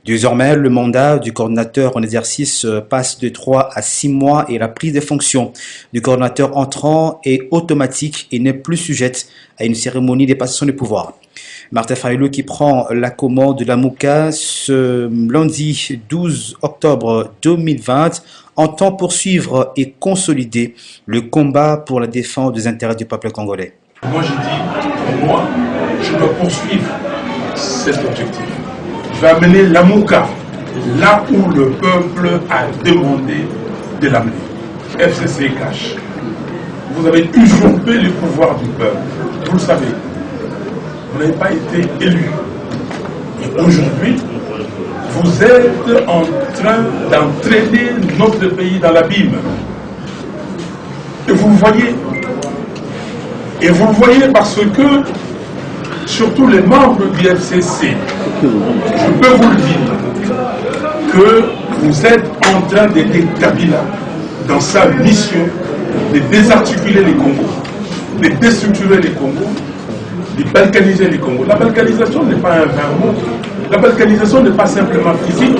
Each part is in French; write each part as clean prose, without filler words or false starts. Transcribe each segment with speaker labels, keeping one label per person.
Speaker 1: Désormais, le mandat du coordinateur en exercice passe de 3 à 6 mois et la prise de fonction du coordinateur entrant est automatique et n'est plus sujette à une cérémonie de passation de pouvoir. Martin Fayulu, qui prend la commande de la Mouka ce lundi 12 octobre 2020, entend poursuivre et consolider le combat pour la défense des intérêts du peuple congolais.
Speaker 2: Moi j'ai dit, moi, je dois poursuivre cet objectif. Je vais amener la Mouka là où le peuple a demandé de l'amener. FCC cache. Vous avez usurpé le pouvoir du peuple. Vous le savez. Vous n'avez pas été élu. Et aujourd'hui, vous êtes en train d'entraîner notre pays dans l'abîme. Et vous le voyez. Et vous le voyez parce que, surtout les membres du FCC, je peux vous le dire, que vous êtes en train d'aider Kabila dans sa mission de désarticuler les Congos, de déstructurer les Congos, de balkaniser les Congos. La balkanisation n'est pas un vain mot. La balkanisation n'est pas simplement physique.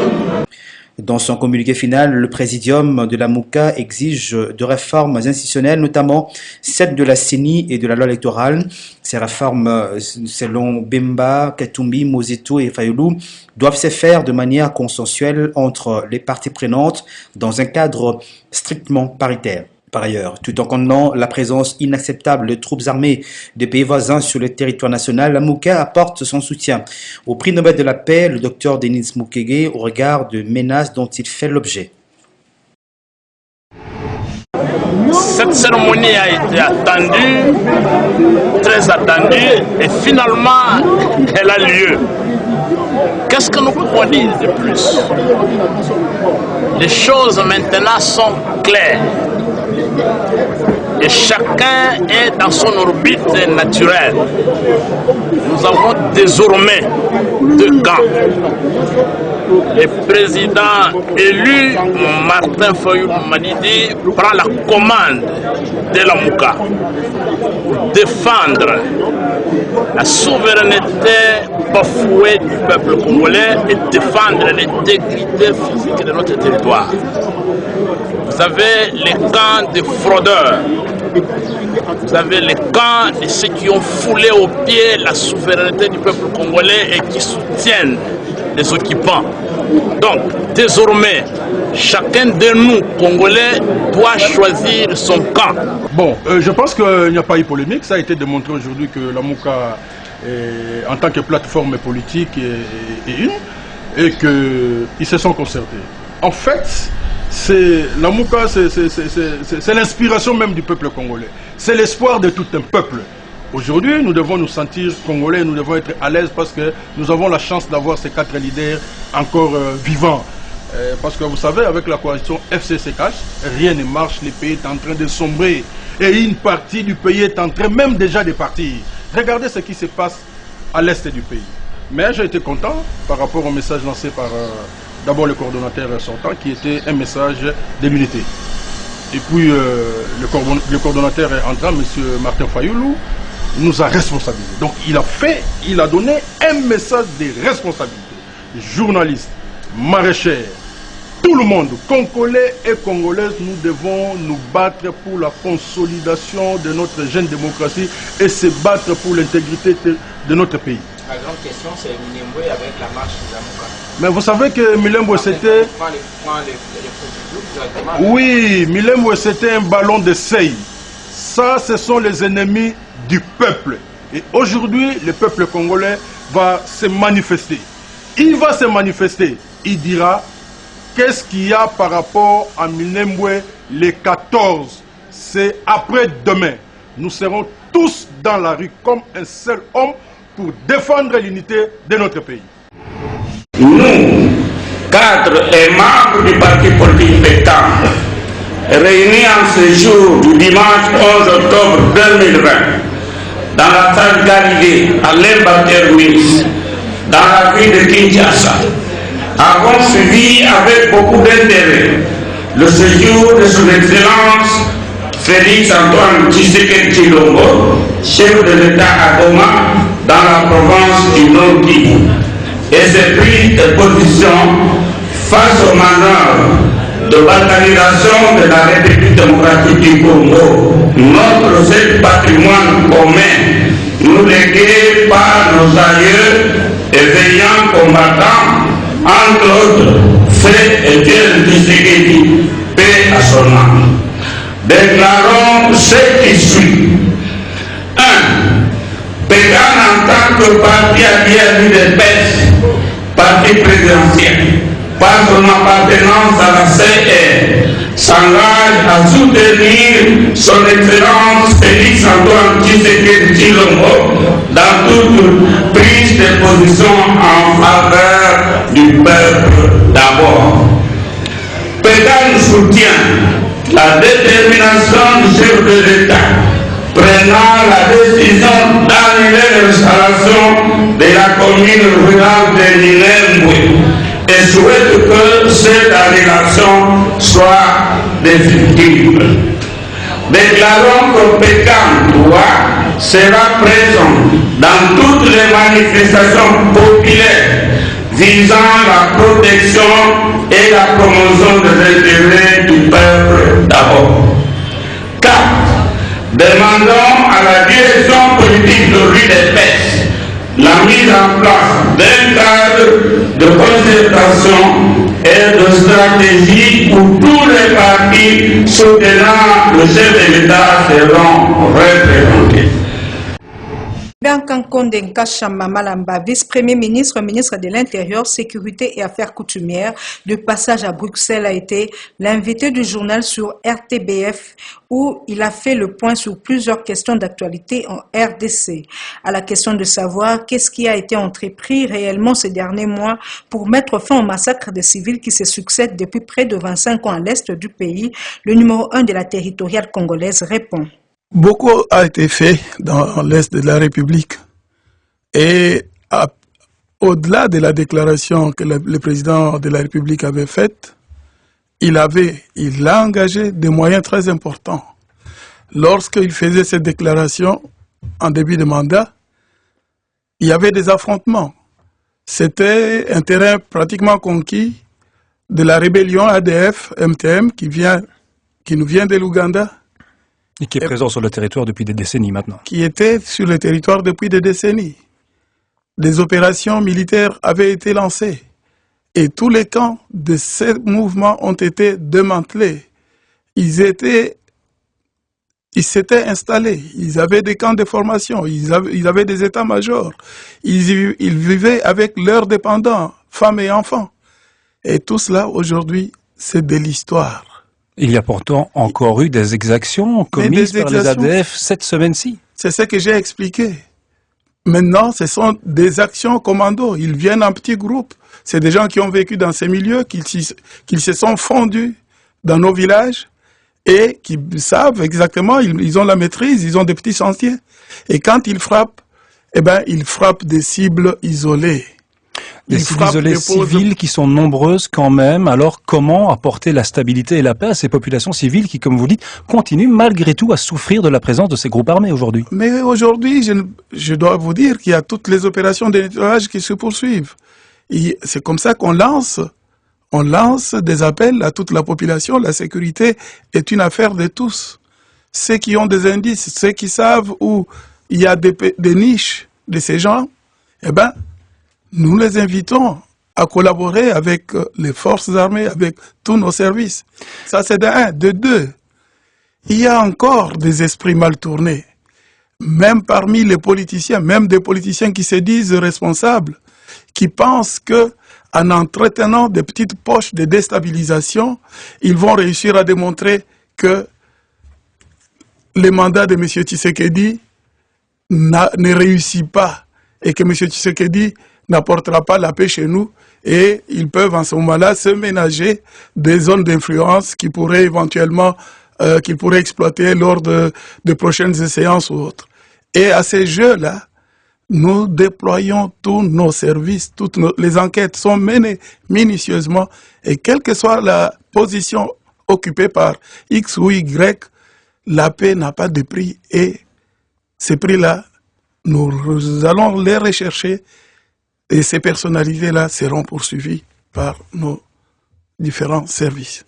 Speaker 1: Dans son communiqué final, le présidium de la Mouka exige de réformes institutionnelles, notamment celles de la CENI et de la loi électorale. Ces réformes, selon Bemba, Katumbi, Mozeto et Fayulu, doivent se faire de manière consensuelle entre les parties prenantes dans un cadre strictement paritaire. Par ailleurs, tout en condenant la présence inacceptable de troupes armées de pays voisins sur le territoire national, la Mouka apporte son soutien au prix Nobel de la paix, le docteur Denis Mukwege, au regard de menaces dont il fait l'objet.
Speaker 3: Cette cérémonie a été attendue, très attendue, et finalement, elle a lieu. Qu'est-ce que nous pouvons dire de plus? Les choses maintenant sont claires. Et chacun est dans son orbite naturelle. Nous avons désormais deux camps. Le président élu, Martin Fayulu Madidi, prend la commande de la Mouka pour défendre la souveraineté bafouée du peuple congolais et défendre l'intégrité physique de notre territoire. Vous avez les camps des fraudeurs, vous avez les camps de ceux qui ont foulé aux pieds la souveraineté du peuple congolais et qui soutiennent les occupants. Donc, désormais, chacun de nous, Congolais, doit choisir son camp.
Speaker 4: Bon, je pense qu'il n'y a pas eu polémique. Ça a été démontré aujourd'hui que la Mouka, en tant que plateforme politique, est une, et qu'ils se sont concertés. En fait, la Mouka, c'est l'inspiration même du peuple congolais. C'est l'espoir de tout un peuple. Aujourd'hui, nous devons nous sentir congolais, nous devons être à l'aise parce que nous avons la chance d'avoir ces 4 leaders encore vivants. Parce que vous savez, avec la coalition FCC-CACH, rien ne marche, le pays est en train de sombrer. Et une partie du pays est en train même déjà de partir. Regardez ce qui se passe à l'est du pays. Mais j'ai été content par rapport au message lancé par d'abord le coordonnateur sortant, qui était un message de l'unité. Et puis le coordonnateur entrant, M. Martin Fayulu, nous a responsabilisés. Donc il a donné un message de responsabilité. Les journalistes, maraîchers, tout le monde, Congolais et Congolaises, nous devons nous battre pour la consolidation de notre jeune démocratie et se battre pour l'intégrité de notre pays.
Speaker 5: La grande question, c'est Minembwe avec la marche de la Mouka.
Speaker 4: Mais vous savez que Minembwe c'était... Oui, Minembwe c'était un ballon d'essai. Ça, ce sont les ennemis du peuple. Et aujourd'hui, le peuple congolais va se manifester. Il va se manifester. Il dira qu'est-ce qu'il y a par rapport à Minembwe le 14. C'est après-demain. Nous serons tous dans la rue comme un seul homme pour défendre l'unité de notre pays.
Speaker 6: Nous, cadres et membres du parti politique Pétain, réunis en ce jour du dimanche 11 octobre 2020, dans la salle Galilée, à l'Embatermis, dans la ville de Kinshasa, avons suivi avec beaucoup d'intérêt le séjour de son Excellence Félix Antoine Tshisekedi Tshilombo, chef de l'État à Goma, dans la province du Nord Kivu. et ses prises de position face aux manœuvres de balkanisation de la République démocratique du Congo, notre seul patrimoine commun, nous légué par nos aïeux et veillants combattants, entre autres, Fred et Pierre Tshisekedi, paix à son âme. Déclarons ce qui suit. 1. Pécan en tant que parti allié à l'UDPS, parti présidentiel, par son appartenance à la CR, s'engage à soutenir son Excellence Félix Antoine Tshisekedi Tshilombo dans toute prise de position en faveur du peuple d'abord. Pécan soutient la détermination du chef de l'État prenant la décision d'annuler l'installation de la commune rurale de Lilembwe et souhaite que cette annulation soit définitive. Déclarons que Pécan sera présent dans toutes les manifestations populaires visant la protection et la promotion des intérêts du peuple d'abord. 4. Demandons à la direction politique de l'UDPS la mise en place d'un cadre de concertation et de stratégie où tous les partis soutenant le chef de l'État seront représentés.
Speaker 7: Kankonde Nkashama Malamba, vice-premier ministre, ministre de l'Intérieur, Sécurité et Affaires coutumières, de passage à Bruxelles, a été l'invité du journal sur RTBF où il a fait le point sur plusieurs questions d'actualité en RDC. À la question de savoir qu'est-ce qui a été entrepris réellement ces derniers mois pour mettre fin au massacre des civils qui se succèdent depuis près de 25 ans à l'est du pays, le numéro 1 de la territoriale congolaise répond.
Speaker 8: Beaucoup a été fait dans l'Est de la République et au-delà de la déclaration que le président de la République avait faite, il a engagé des moyens très importants. Lorsqu'il faisait cette déclaration en début de mandat, il y avait des affrontements. C'était un terrain pratiquement conquis de la rébellion ADF-MTM qui nous vient de l'Ouganda.
Speaker 9: Et qui est présent sur le territoire depuis des décennies maintenant.
Speaker 8: Qui était sur le territoire depuis des décennies. Des opérations militaires avaient été lancées. Et tous les camps de ces mouvements ont été démantelés. Ils s'étaient installés. Ils avaient des camps de formation. Ils avaient des états-majors. Ils vivaient avec leurs dépendants, femmes et enfants. Et tout cela, aujourd'hui, c'est de l'histoire.
Speaker 9: Il y a pourtant encore eu des exactions commises par les ADF cette semaine-ci. C'est
Speaker 8: ce que j'ai expliqué. Maintenant, ce sont des actions commando. Ils viennent en petits groupes. C'est des gens qui ont vécu dans ces milieux, qui se sont fondus dans nos villages et qui savent exactement, ils ont la maîtrise, ils ont des petits sentiers. Et quand ils frappent, ils frappent des cibles isolées.
Speaker 9: Des cibles isolées civiles qui sont nombreuses quand même. Alors comment apporter la stabilité et la paix à ces populations civiles qui, comme vous dites, continuent malgré tout à souffrir de la présence de ces groupes armés aujourd'hui?
Speaker 8: Mais aujourd'hui, je dois vous dire qu'il y a toutes les opérations de nettoyage qui se poursuivent. C'est comme ça qu'on lance des appels à toute la population. La sécurité est une affaire de tous. Ceux qui ont des indices, ceux qui savent où il y a des niches de ces gens, nous les invitons à collaborer avec les forces armées, avec tous nos services. Ça, c'est de un. De deux, il y a encore des esprits mal tournés. Même parmi les politiciens, même des politiciens qui se disent responsables, qui pensent qu'en entretenant des petites poches de déstabilisation, ils vont réussir à démontrer que le mandat de M. Tshisekedi ne réussit pas et que M. Tshisekedi n'apportera pas la paix chez nous et ils peuvent en ce moment-là se ménager des zones d'influence qui pourraient éventuellement qu'ils pourraient exploiter lors de prochaines séances ou autres. Et à ces jeux-là, nous déployons tous nos services, les enquêtes sont menées minutieusement et quelle que soit la position occupée par X ou Y, la paix n'a pas de prix et ces prix-là, nous allons les rechercher Et ces personnalités-là seront poursuivies par nos différents services.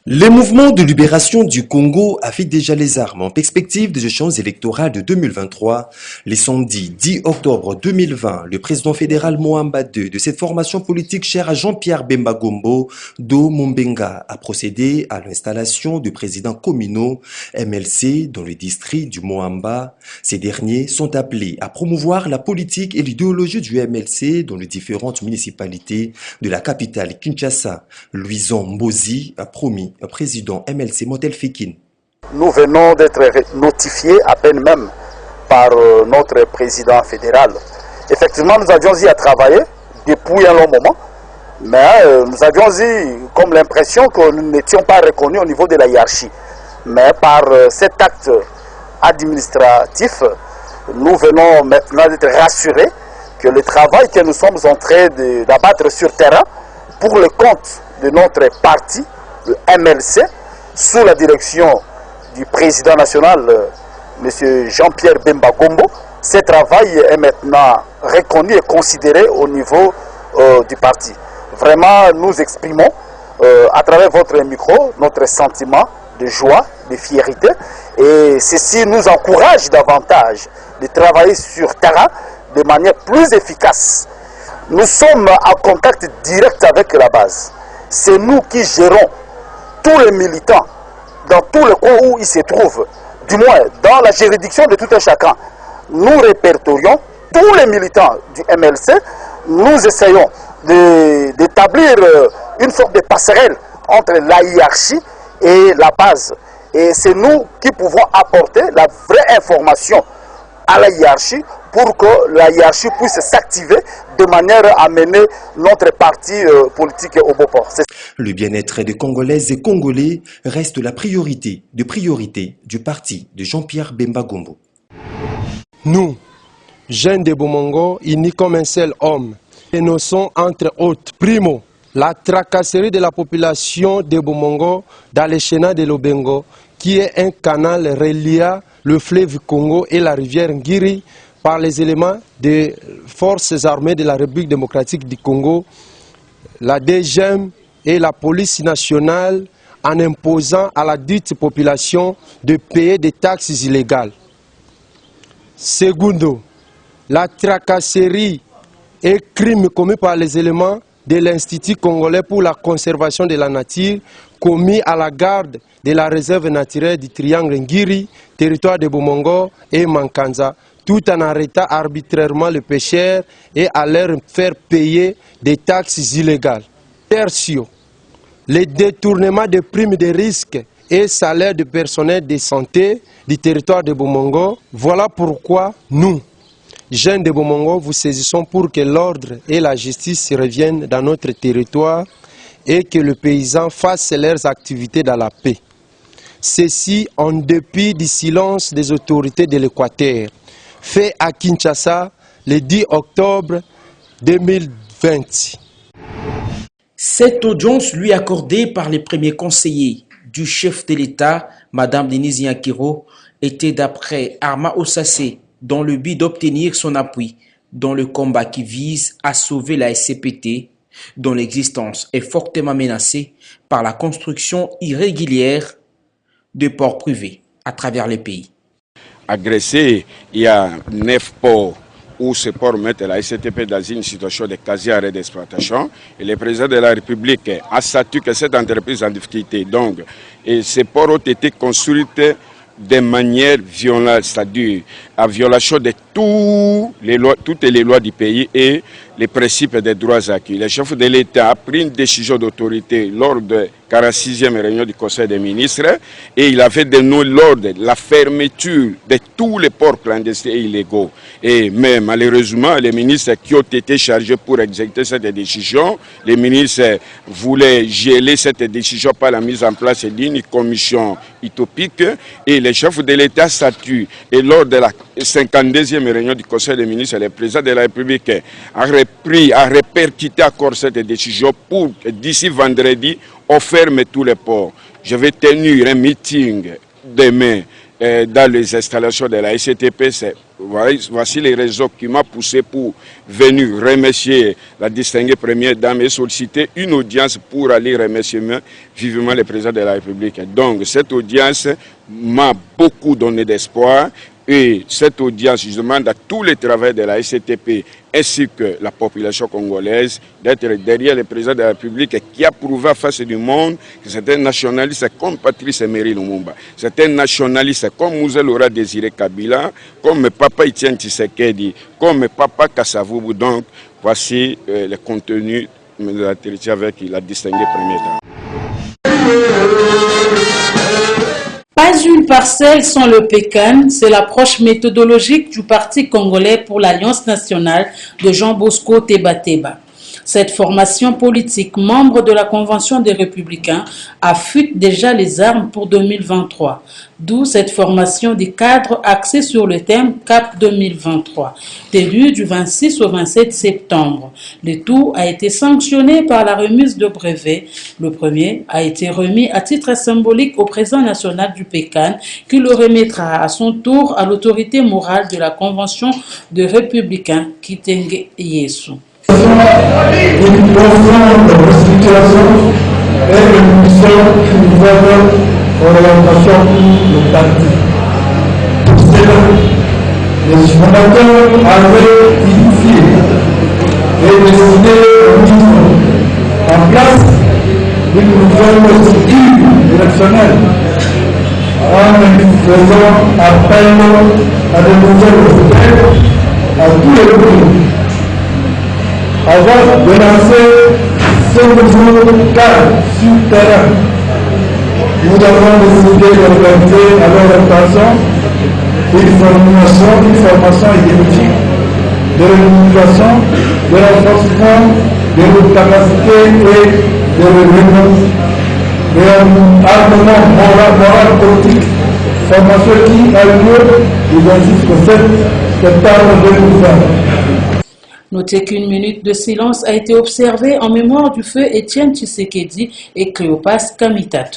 Speaker 10: Les mouvements de libération du Congo avaient déjà les armes en perspective des échéances électorales de 2023. Les samedi 10 octobre 2020, le président fédéral Moamba II de cette formation politique chère à Jean-Pierre Bemba Gombo, Do Mombenga, a procédé à l'installation du président communaux MLC dans le district du Moamba. Ces derniers sont appelés à promouvoir la politique et l'idéologie du MLC dans les différentes municipalités de la capitale Kinshasa. Louison Mbozi a promis président MLC Motel Fekine.
Speaker 11: Nous venons d'être notifiés à peine même par notre président fédéral. Effectivement, nous avions eu à travailler depuis un long moment, mais nous avions eu comme l'impression que nous n'étions pas reconnus au niveau de la hiérarchie. Mais par cet acte administratif, nous venons maintenant d'être rassurés que le travail que nous sommes en train d'abattre sur terrain pour le compte de notre parti, le MLC, sous la direction du président national, M. Jean-Pierre Bemba Gombo, ce travail est maintenant reconnu et considéré au niveau du parti. Vraiment, nous exprimons à travers votre micro notre sentiment de joie, de fierté, et ceci nous encourage davantage de travailler sur terrain de manière plus efficace. Nous sommes en contact direct avec la base. C'est nous qui gérons tous les militants dans tous les coins où ils se trouvent, du moins dans la juridiction de tout un chacun. Nous répertorions tous les militants du MLC, nous essayons d'établir une sorte de passerelle entre la hiérarchie et la base. Et c'est nous qui pouvons apporter la vraie information à la hiérarchie pour que la hiérarchie puisse s'activer de manière à mener notre parti politique au bon port.
Speaker 10: Le bien-être des Congolaises et Congolais reste la priorité du parti de Jean-Pierre Bemba Gombo.
Speaker 12: Nous, jeunes de Bomongo, unis comme un seul homme, dénonçons entre autres, primo, la tracasserie de la population de Bomongo dans le chenal de l'Obengo, qui est un canal reliant le fleuve Congo et la rivière Ngiri par les éléments des forces armées de la République démocratique du Congo, la DGM et la police nationale, en imposant à la dite population de payer des taxes illégales. Secondo, la tracasserie et crimes commis par les éléments de l'Institut congolais pour la conservation de la nature, commis à la garde de la réserve naturelle du triangle Ngiri, territoire de Bomongo et Mankanza, tout en arrêtant arbitrairement les pêcheurs et à leur faire payer des taxes illégales. Tertio, le détournement des primes de risque et salaires de personnel de santé du territoire de Bomongo. Voilà pourquoi nous, jeunes de Bomongo, vous saisissons pour que l'ordre et la justice reviennent dans notre territoire et que les paysans fassent leurs activités dans la paix. Ceci en dépit du silence des autorités de l'Équateur, fait à Kinshasa le 10 octobre 2020.
Speaker 13: Cette audience lui accordée par les premiers conseillers du chef de l'État, Mme Denise Nyakiro, était d'après Arma Ossase dans le but d'obtenir son appui dans le combat qui vise à sauver la SCPT, dont l'existence est fortement menacée par la construction irrégulière de ports privés à travers les pays.
Speaker 6: Agressé, il y a 9 ports où ces ports mettent la SCTP dans une situation de quasi-arrêt d'exploitation. Et le président de la République a statué que cette entreprise est en difficulté. Donc, et ces ports ont été construits de manière violente, c'est-à-dire à violation de toutes les lois du pays et les principes des droits acquis. Le chef de l'État a pris une décision d'autorité lors de la 46e réunion du Conseil des ministres et il avait donné l'ordre de la fermeture de tous les ports clandestins et illégaux. Et même malheureusement, les ministres qui ont été chargés pour exécuter cette décision, les ministres voulaient geler cette décision par la mise en place d'une commission utopique et le chef de l'État statue. Et lors de la 52e réunion du Conseil des ministres, le président de la République a répercuté encore cette décision pour d'ici vendredi, on ferme tous les ports. Je vais tenir un meeting demain dans les installations de la SCTP
Speaker 14: voici les raisons qui m'ont poussé pour venir remercier la distinguée première dame et solliciter une audience pour aller remercier vivement le président de la République. Donc cette audience m'a beaucoup donné d'espoir. Et cette audience, je demande à tous les travailleurs de la SCTP ainsi que la population congolaise d'être derrière le président de la République qui a prouvé à face du monde que c'est un nationaliste comme Patrice Emery Lumumba. C'est un nationaliste comme Moussa Laura Désiré Kabila, comme Papa Etienne Tshisekedi, comme Papa Kasavubu. Donc, voici le contenu de l'entretien avec la distinguée première dame.
Speaker 15: Pas une parcelle sans le PECAN, c'est l'approche méthodologique du Parti congolais pour l'Alliance nationale de Jean Bosco Teba-Teba. Cette formation politique, membre de la Convention des Républicains, affûte déjà les armes pour 2023. D'où cette formation des cadres axée sur le thème CAP 2023, tenu du 26 au 27 septembre. Le tout a été sanctionné par la remise de brevets. Le premier a été remis à titre symbolique au président national du PECAN, qui le remettra à son tour à l'autorité morale de la Convention des Républicains, Kitenge Yesu.
Speaker 16: Une profonde restructuration et une mission qui nous donne orientation du parti. Pour cela, les fondateurs avaient initié et décidé en place d'une nouvelle structure électionnelle en faisant appel à de nouvelles règles à tous les groupes. Avant de lancer ce nouveau cadre sur terrain, nous avons décidé d'organiser à l'orientation une formation idéologique de réunification, de renforcement de nos capacités et de armement moral politique, formation qui a lieu du 26 au 7 septembre 2020.
Speaker 15: Notez qu'une minute de silence a été observée en mémoire du feu Etienne Tshisekedi et Cléopas Kamitat.